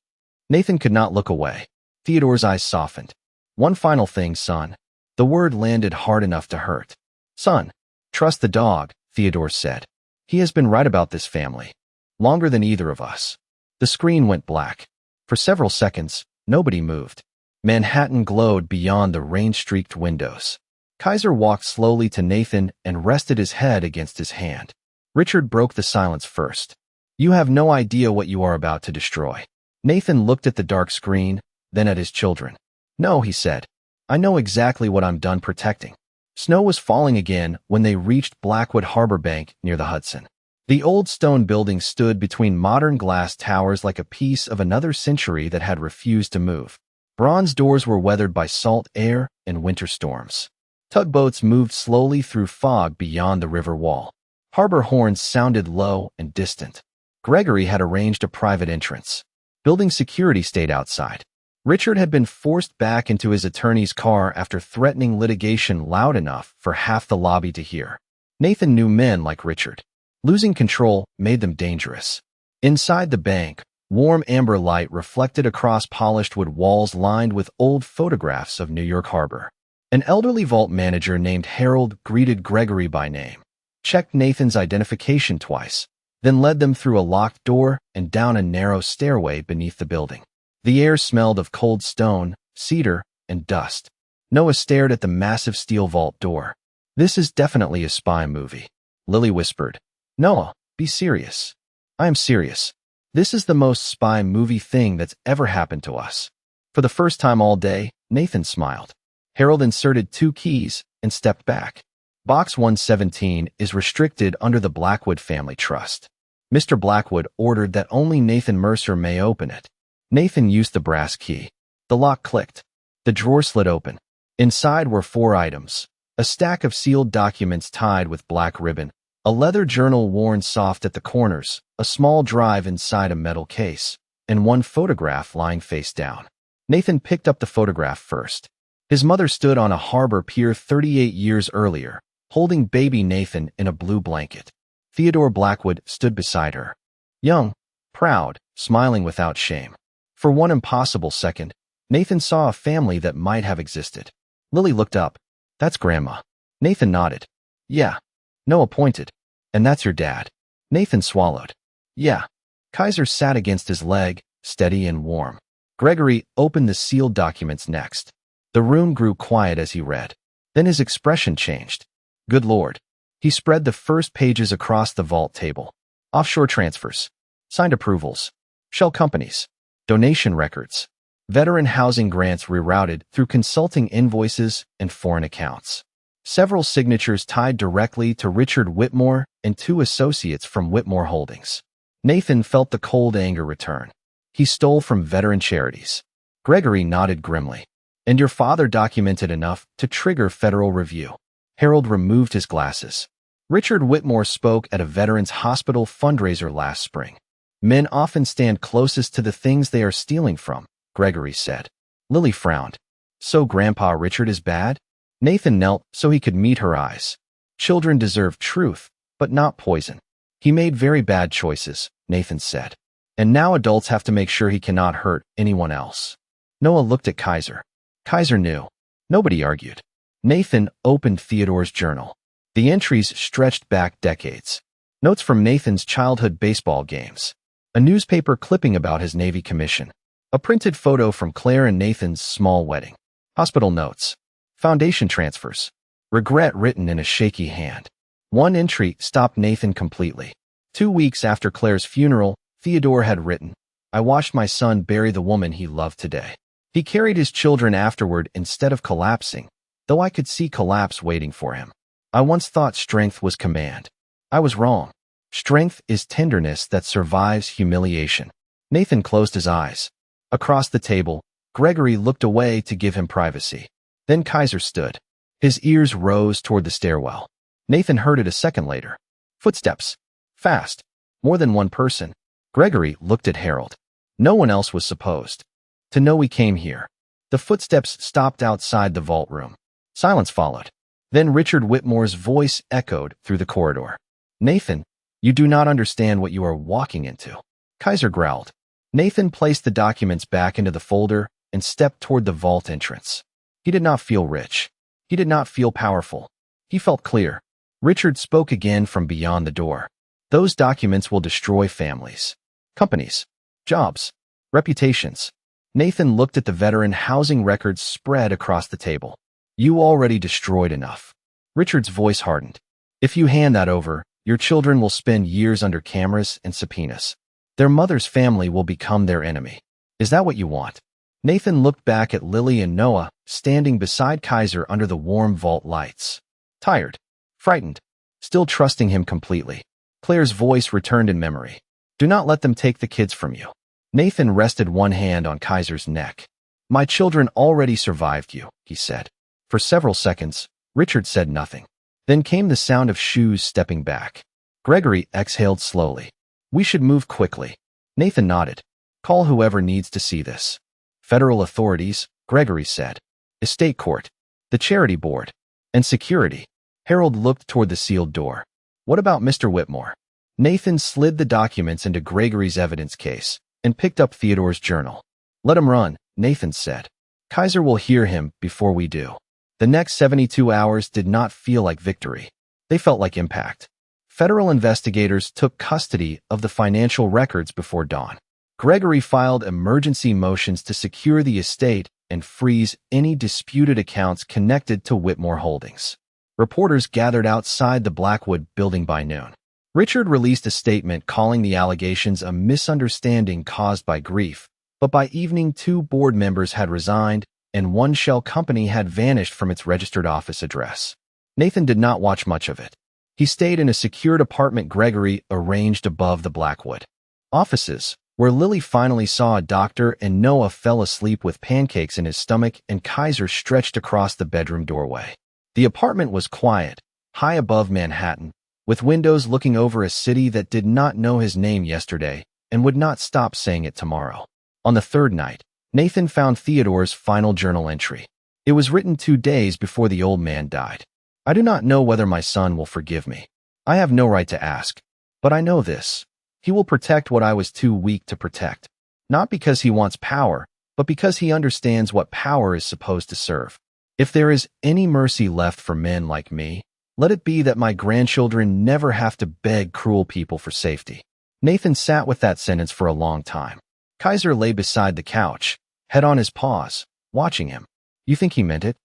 Nathan could not look away. Theodore's eyes softened. One final thing, son. The word landed hard enough to hurt. Son, trust the dog, Theodore said. He has been right about this family. Longer than either of us. The screen went black. For several seconds, nobody moved. Manhattan glowed beyond the rain-streaked windows. Kaiser walked slowly to Nathan and rested his head against his hand. Richard broke the silence first. You have no idea what you are about to destroy. Nathan looked at the dark screen, then at his children. No, he said. I know exactly what I'm done protecting. Snow was falling again when they reached Blackwood Harbor Bank near the Hudson. The old stone building stood between modern glass towers like a piece of another century that had refused to move. Bronze doors were weathered by salt air and winter storms. Tugboats moved slowly through fog beyond the river wall. Harbor horns sounded low and distant. Gregory had arranged a private entrance. Building security stayed outside. Richard had been forced back into his attorney's car after threatening litigation loud enough for half the lobby to hear. Nathan knew men like Richard. Losing control made them dangerous. Inside the bank, warm amber light reflected across polished wood walls lined with old photographs of New York Harbor. An elderly vault manager named Harold greeted Gregory by name, checked Nathan's identification twice, then led them through a locked door and down a narrow stairway beneath the building. The air smelled of cold stone, cedar, and dust. Noah stared at the massive steel vault door. This is definitely a spy movie. Lily whispered. Noah, be serious. I am serious. This is the most spy movie thing that's ever happened to us. For the first time all day, Nathan smiled. Harold inserted 2 keys and stepped back. Box 117 is restricted under the Blackwood family trust. Mr. Blackwood ordered that only Nathan Mercer may open it. Nathan used the brass key. The lock clicked. The drawer slid open. Inside were 4 items: a stack of sealed documents tied with black ribbon, a leather journal worn soft at the corners, a small drive inside a metal case, and 1 photograph lying face down. Nathan picked up the photograph first. His mother stood on a harbor pier 38 years earlier, holding baby Nathan in a blue blanket. Theodore Blackwood stood beside her. Young, proud, smiling without shame. For one impossible second, Nathan saw a family that might have existed. Lily looked up. That's Grandma. Nathan nodded. Yeah. Noah pointed. And that's your dad. Nathan swallowed. Yeah. Kaiser sat against his leg, steady and warm. Gregory opened the sealed documents next. The room grew quiet as he read. Then his expression changed. Good Lord. He spread the first pages across the vault table. Offshore transfers. Signed approvals. Shell companies. Donation records. Veteran housing grants rerouted through consulting invoices and foreign accounts. Several signatures tied directly to Richard Whitmore and 2 associates from Whitmore Holdings. Nathan felt the cold anger return. He stole from veteran charities. Gregory nodded grimly. And your father documented enough to trigger federal review. Harold removed his glasses. Richard Whitmore spoke at a veterans hospital fundraiser last spring. Men often stand closest to the things they are stealing from, Gregory said. Lily frowned. So Grandpa Richard is bad? Nathan knelt so he could meet her eyes. Children deserve truth, but not poison. He made very bad choices, Nathan said. And now adults have to make sure he cannot hurt anyone else. Noah looked at Kaiser. Kaiser knew. Nobody argued. Nathan opened Theodore's journal. The entries stretched back decades. Notes from Nathan's childhood baseball games. A newspaper clipping about his Navy commission. A printed photo from Claire and Nathan's small wedding. Hospital notes. Foundation transfers. Regret written in a shaky hand. One entry stopped Nathan completely. 2 weeks after Claire's funeral, Theodore had written, I watched my son bury the woman he loved today. He carried his children afterward instead of collapsing, though I could see collapse waiting for him. I once thought strength was command. I was wrong. Strength is tenderness that survives humiliation. Nathan closed his eyes. Across the table, Gregory looked away to give him privacy. Then Kaiser stood. His ears rose toward the stairwell. Nathan heard it a second later. Footsteps. Fast. More than one person. Gregory looked at Harold. No one else was supposed to know we came here. The footsteps stopped outside the vault room. Silence followed. Then Richard Whitmore's voice echoed through the corridor. "Nathan, you do not understand what you are walking into." Kaiser growled. Nathan placed the documents back into the folder and stepped toward the vault entrance. He did not feel rich. He did not feel powerful. He felt clear. Richard spoke again from beyond the door. "Those documents will destroy families, companies, jobs, reputations." Nathan looked at the veteran housing records spread across the table. "You already destroyed enough." Richard's voice hardened. "If you hand that over, your children will spend years under cameras and subpoenas. Their mother's family will become their enemy. Is that what you want?" Nathan looked back at Lily and Noah, standing beside Kaiser under the warm vault lights. Tired, frightened, still trusting him completely. Claire's voice returned in memory. "Do not let them take the kids from you." Nathan rested one hand on Kaiser's neck. "My children already survived you," he said. For several seconds, Richard said nothing. Then came the sound of shoes stepping back. Gregory exhaled slowly. "We should move quickly." Nathan nodded. "Call whoever needs to see this." "Federal authorities," Gregory said. "Estate court, the charity board, and security." Harold looked toward the sealed door. "What about Mr. Whitmore?" Nathan slid the documents into Gregory's evidence case and picked up Theodore's journal. "Let him run," Nathan said. "Kaiser will hear him before we do." The next 72 hours did not feel like victory. They felt like impact. Federal investigators took custody of the financial records before dawn. Gregory filed emergency motions to secure the estate and freeze any disputed accounts connected to Whitmore Holdings. Reporters gathered outside the Blackwood building by noon. Richard released a statement calling the allegations a misunderstanding caused by grief, but by evening 2 board members had resigned and one shell company had vanished from its registered office address. Nathan did not watch much of it. He stayed in a secured apartment Gregory arranged above the Blackwood offices, where Lily finally saw a doctor and Noah fell asleep with pancakes in his stomach and Kaiser stretched across the bedroom doorway. The apartment was quiet, high above Manhattan, with windows looking over a city that did not know his name yesterday and would not stop saying it tomorrow. On the third night, Nathan found Theodore's final journal entry. It was written 2 days before the old man died. "I do not know whether my son will forgive me. I have no right to ask. But I know this. He will protect what I was too weak to protect. Not because he wants power, but because he understands what power is supposed to serve. If there is any mercy left for men like me, let it be that my grandchildren never have to beg cruel people for safety." Nathan sat with that sentence for a long time. Kaiser lay beside the couch, head on his paws, watching him. "You think he meant it?"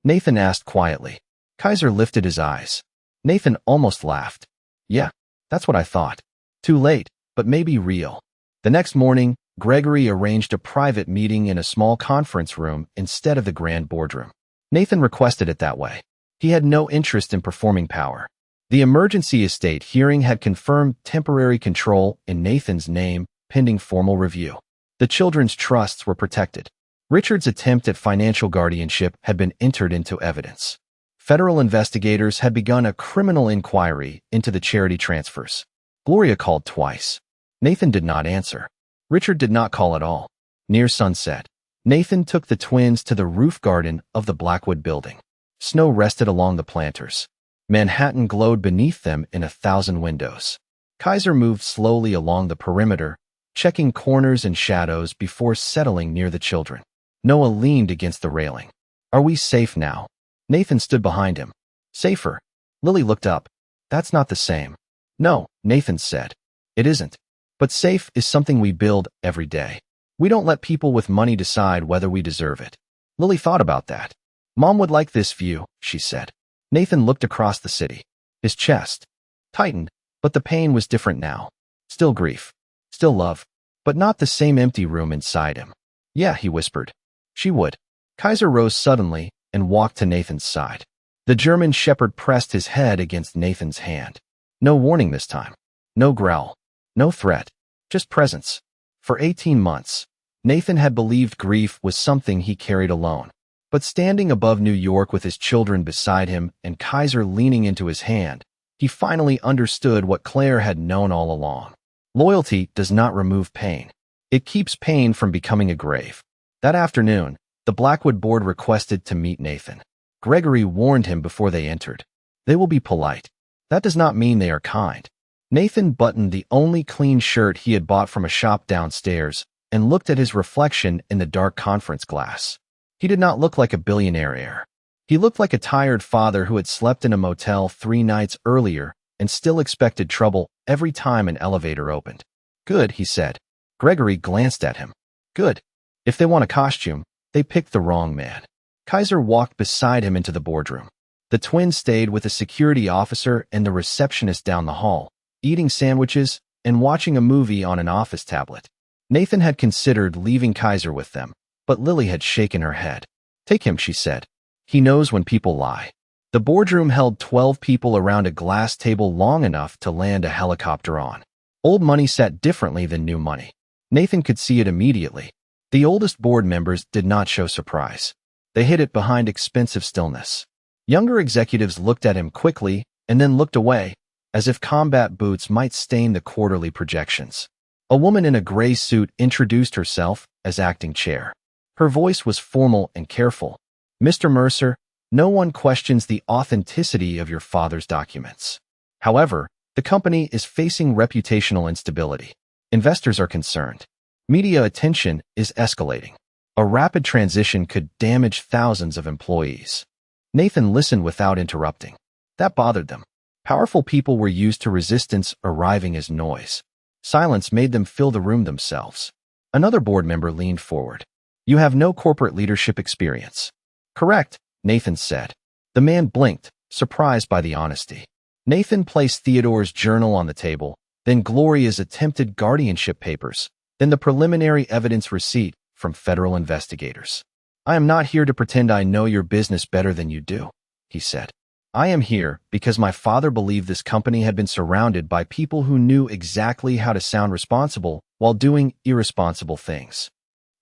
Nathan asked quietly. Kaiser lifted his eyes. Nathan almost laughed. "Yeah, that's what I thought. Too late, but maybe real." The next morning, Gregory arranged a private meeting in a small conference room instead of the grand boardroom. Nathan requested it that way. He had no interest in performing power. The emergency estate hearing had confirmed temporary control in Nathan's name, pending formal review. The children's trusts were protected. Richard's attempt at financial guardianship had been entered into evidence. Federal investigators had begun a criminal inquiry into the charity transfers. Gloria called twice. Nathan did not answer. Richard did not call at all. Near sunset, Nathan took the twins to the roof garden of the Blackwood building. Snow rested along the planters. Manhattan glowed beneath them in 1,000 windows. Kaiser moved slowly along the perimeter, checking corners and shadows before settling near the children. Noah leaned against the railing. "Are we safe now?" Nathan stood behind him. "Safer." Lily looked up. "That's not the same." "No," Nathan said. "It isn't. But safe is something we build every day. We don't let people with money decide whether we deserve it." Lily thought about that. "Mom would like this view," she said. Nathan looked across the city. His chest tightened, but the pain was different now. Still grief. Still love. But not the same empty room inside him. "Yeah," he whispered. "She would." Kaiser rose suddenly and walked to Nathan's side. The German shepherd pressed his head against Nathan's hand. No warning this time. No growl. No threat. Just presence. For 18 months, Nathan had believed grief was something he carried alone. But standing above New York with his children beside him and Kaiser leaning into his hand, he finally understood what Claire had known all along. Loyalty does not remove pain. It keeps pain from becoming a grave. That afternoon, The Blackwood board requested to meet Nathan. Gregory warned him before they entered. They will be polite. That does not mean they are kind. Nathan buttoned the only clean shirt he had bought from a shop downstairs and looked at his reflection in the dark conference glass. He did not look like a billionaire heir. He looked like a tired father who had slept in a motel 3 nights earlier and still expected trouble every time an elevator opened. Good, he said. Gregory glanced at him. Good. If they want a costume, they picked the wrong man. Kaiser walked beside him into the boardroom. The twins stayed with a security officer and the receptionist down the hall, eating sandwiches and watching a movie on an office tablet. Nathan had considered leaving Kaiser with them, but Lily had shaken her head. Take him, she said. He knows when people lie. The boardroom held 12 people around a glass table long enough to land a helicopter on. Old money sat differently than new money. Nathan could see it immediately. The oldest board members did not show surprise. They hid it behind expensive stillness. Younger executives looked at him quickly and then looked away, as if combat boots might stain the quarterly projections. A woman in a gray suit introduced herself as acting chair. Her voice was formal and careful. Mr. Mercer, no one questions the authenticity of your father's documents. However, the company is facing reputational instability. Investors are concerned. Media attention is escalating. A rapid transition could damage thousands of employees. Nathan listened without interrupting. That bothered them. Powerful people were used to resistance arriving as noise. Silence made them fill the room themselves. Another board member leaned forward. You have no corporate leadership experience. Correct, Nathan said. The man blinked, surprised by the honesty. Nathan placed Theodore's journal on the table, then Gloria's attempted guardianship papers, then the preliminary evidence receipt from federal investigators. I am not here to pretend I know your business better than you do, he said. I am here because my father believed this company had been surrounded by people who knew exactly how to sound responsible while doing irresponsible things.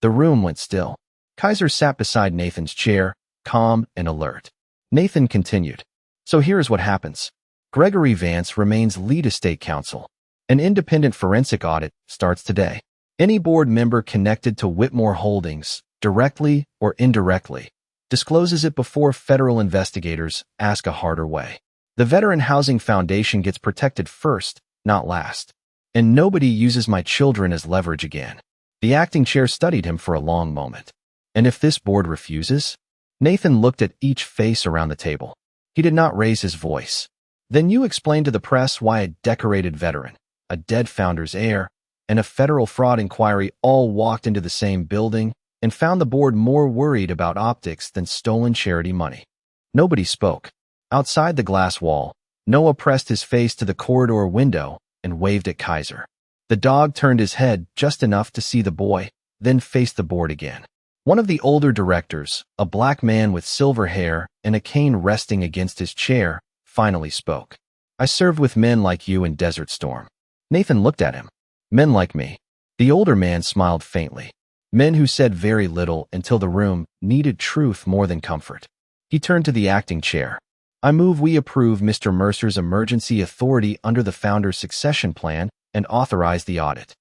The room went still. Kaiser sat beside Nathan's chair, calm and alert. Nathan continued. So here is what happens. Gregory Vance remains lead estate counsel. An independent forensic audit starts today. Any board member connected to Whitmore Holdings, directly or indirectly, discloses it before federal investigators ask a harder way. The Veteran Housing Foundation gets protected first, not last. And nobody uses my children as leverage again. The acting chair studied him for a long moment. And if this board refuses? Nathan looked at each face around the table. He did not raise his voice. Then you explain to the press why a decorated veteran, a dead founder's heir, and a federal fraud inquiry all walked into the same building and found the board more worried about optics than stolen charity money. Nobody spoke. Outside the glass wall, Noah pressed his face to the corridor window and waved at Kaiser. The dog turned his head just enough to see the boy, then faced the board again. One of the older directors, a black man with silver hair and a cane resting against his chair, finally spoke. I served with men like you in Desert Storm. Nathan looked at him. Men like me. The older man smiled faintly. Men who said very little until the room needed truth more than comfort. He turned to the acting chair. I move we approve Mr. Mercer's emergency authority under the founder's succession plan and authorize the audit.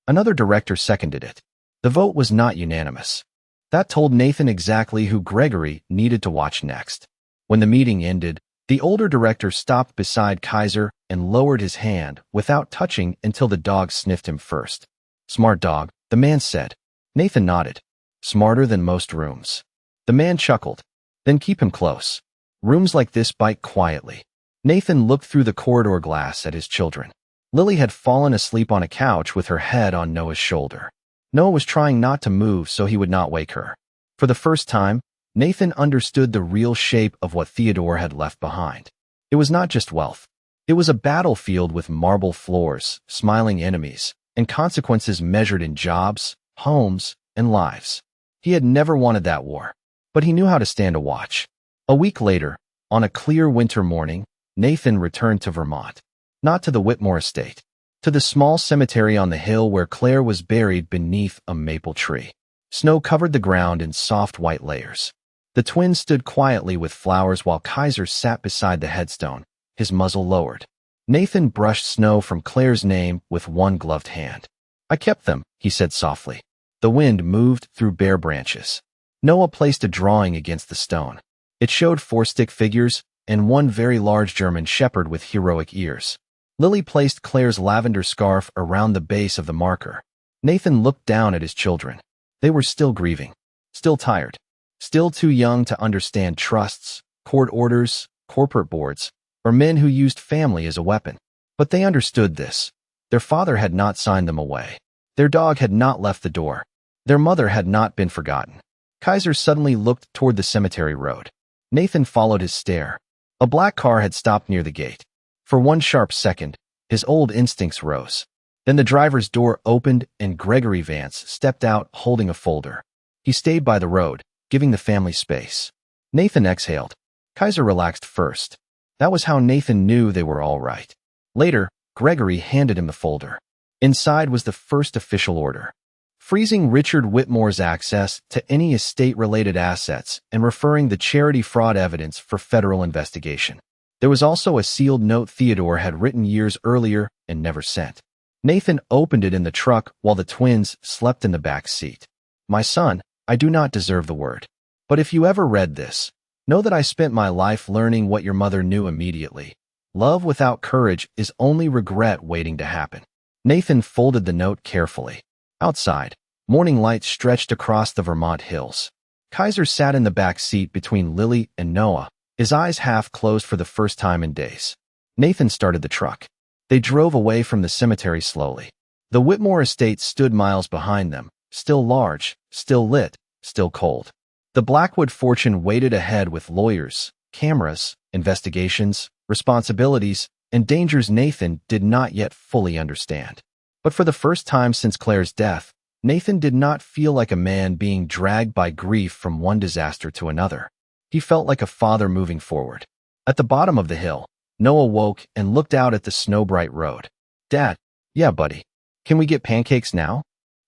Another director seconded it. The vote was not unanimous. That told Nathan exactly who Gregory needed to watch next. When the meeting ended, the older director stopped beside Kaiser and lowered his hand without touching until the dog sniffed him first. Smart dog, the man said. Nathan nodded. Smarter than most rooms. The man chuckled. Then keep him close. Rooms like this bite quietly. Nathan looked through the corridor glass at his children. Lily had fallen asleep on a couch with her head on Noah's shoulder. Noah was trying not to move so he would not wake her. For the first time, Nathan understood the real shape of what Theodore had left behind. It was not just wealth. It was a battlefield with marble floors, smiling enemies, and consequences measured in jobs, homes, and lives. He had never wanted that war, but he knew how to stand a watch. A week later, on a clear winter morning, Nathan returned to Vermont. Not to the Whitmore estate. To the small cemetery on the hill where Claire was buried beneath a maple tree. Snow covered the ground in soft white layers. The twins stood quietly with flowers while Kaiser sat beside the headstone, his muzzle lowered. Nathan brushed snow from Claire's name with one gloved hand. I kept them, he said softly. The wind moved through bare branches. Noah placed a drawing against the stone. It showed 4 stick figures and one very large German shepherd with heroic ears. Lily placed Claire's lavender scarf around the base of the marker. Nathan looked down at his children. They were still grieving, still tired, still too young to understand trusts, court orders, corporate boards, or men who used family as a weapon. But they understood this. Their father had not signed them away. Their dog had not left the door. Their mother had not been forgotten. Kaiser suddenly looked toward the cemetery road. Nathan followed his stare. A black car had stopped near the gate. For one sharp second, his old instincts rose. Then the driver's door opened and Gregory Vance stepped out holding a folder. He stayed by the road, giving the family space. Nathan exhaled. Kaiser relaxed first. That was how Nathan knew they were all right. Later, Gregory handed him the folder. Inside was the first official order, freezing Richard Whitmore's access to any estate-related assets and referring the charity fraud evidence for federal investigation. There was also a sealed note Theodore had written years earlier and never sent. Nathan opened it in the truck while the twins slept in the back seat. "My son, I do not deserve the word. But if you ever read this, know that I spent my life learning what your mother knew immediately. Love without courage is only regret waiting to happen." Nathan folded the note carefully. Outside, morning light stretched across the Vermont hills. Kaiser sat in the back seat between Lily and Noah, his eyes half closed for the first time in days. Nathan started the truck. They drove away from the cemetery slowly. The Whitmore estate stood miles behind them, still large, still lit, still cold. The Blackwood fortune waited ahead with lawyers, cameras, investigations, responsibilities, and dangers Nathan did not yet fully understand. But for the first time since Claire's death, Nathan did not feel like a man being dragged by grief from one disaster to another. He felt like a father moving forward. At the bottom of the hill, Noah woke and looked out at the snow-bright road. "Dad." "Yeah, buddy. Can we get pancakes now?"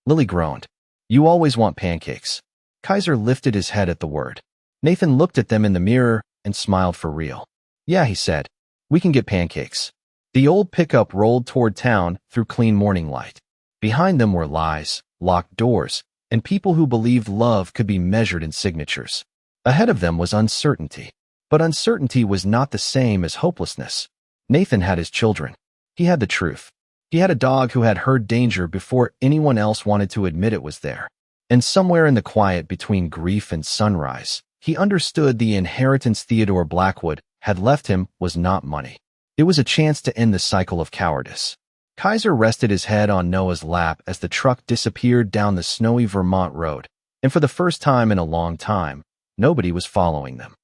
Lily groaned. "You always want pancakes." Kaiser lifted his head at the word. Nathan looked at them in the mirror and smiled for real. "Yeah," he said. "We can get pancakes." The old pickup rolled toward town through clean morning light. Behind them were lies, locked doors, and people who believed love could be measured in signatures. Ahead of them was uncertainty. But uncertainty was not the same as hopelessness. Nathan had his children. He had the truth. He had a dog who had heard danger before anyone else wanted to admit it was there. And somewhere in the quiet between grief and sunrise, he understood the inheritance Theodore Blackwood had left him was not money. It was a chance to end the cycle of cowardice. Kaiser rested his head on Noah's lap as the truck disappeared down the snowy Vermont road, and for the first time in a long time, nobody was following them.